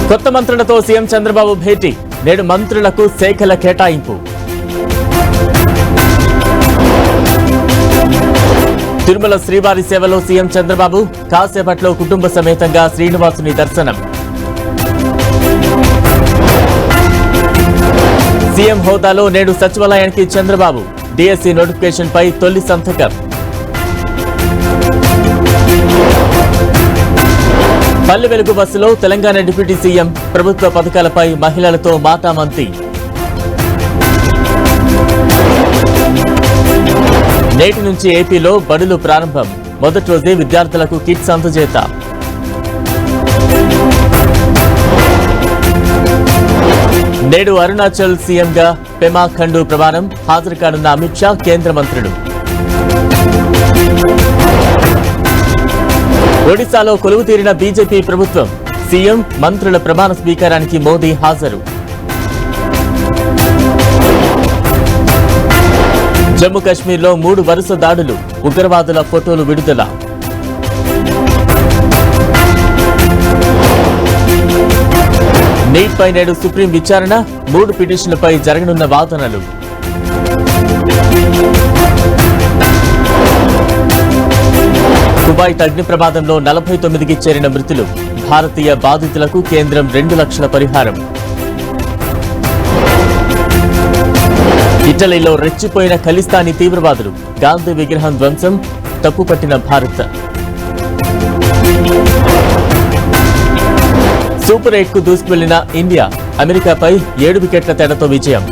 కొత్త మంత్రులతో సీఎం చంద్రబాబు భేటీ. నేడు మంత్రులకు శాఖల కేటాయింపు. తిరుమల శ్రీవారి సేవలో సీఎం చంద్రబాబు. కాసేపట్లో కుటుంబ సమేతంగా శ్రీనివాసుని దర్శనం. సీఎం హోదాలో నేడు సచివాలయానికి చంద్రబాబు. డిఎస్సి నోటిఫికేషన్ పై తొలి సంతకం. పల్లె వెలుగు బస్సులో తెలంగాణ డిప్యూటీ సీఎం. ప్రభుత్వ పథకాలపై మహిళలతో మాటామంతి. నేటి నుంచి ఏపీలో బడులు ప్రారంభం. మొదటి రోజే విద్యార్థులకు కిట్స్ అందజేత. నేడు అరుణాచల్ సీఎంగా పెమా ఖండు ప్రమాణం. హాజరు కానున్న అమిత్ షా, కేంద్ర మంత్రులు. ఒడిశాలో కొలువు తీరిన బీజేపీ ప్రభుత్వం. సీఎం, మంత్రుల ప్రమాణ స్వీకారానికి మోదీ హాజరు. జమ్మూ కశ్మీర్లో 3 వరుస దాడులు. ఉగ్రవాదుల ఫోటోలు విడుదల. నీట్ పై నేడు సుప్రీం విచారణ. 3 పిటిషన్లపై జరగనున్న వాదనలు. కువైట్ అగ్ని ప్రమాదంలో 49కి చేరిన మృతులు. భారతీయ బాధితులకు కేంద్రం 2 లక్షల పరిహారం. ఇటలీలో రెచ్చిపోయిన ఖలిస్తానీ తీవ్రవాదులు. గాంధీ విగ్రహం ధ్వంసం. తప్పుపట్టిన భారత్. సూపర్ 8కు దూసుకువెళ్లిన ఇండియా. అమెరికాపై 7 వికెట్ల తేడాతో విజయం.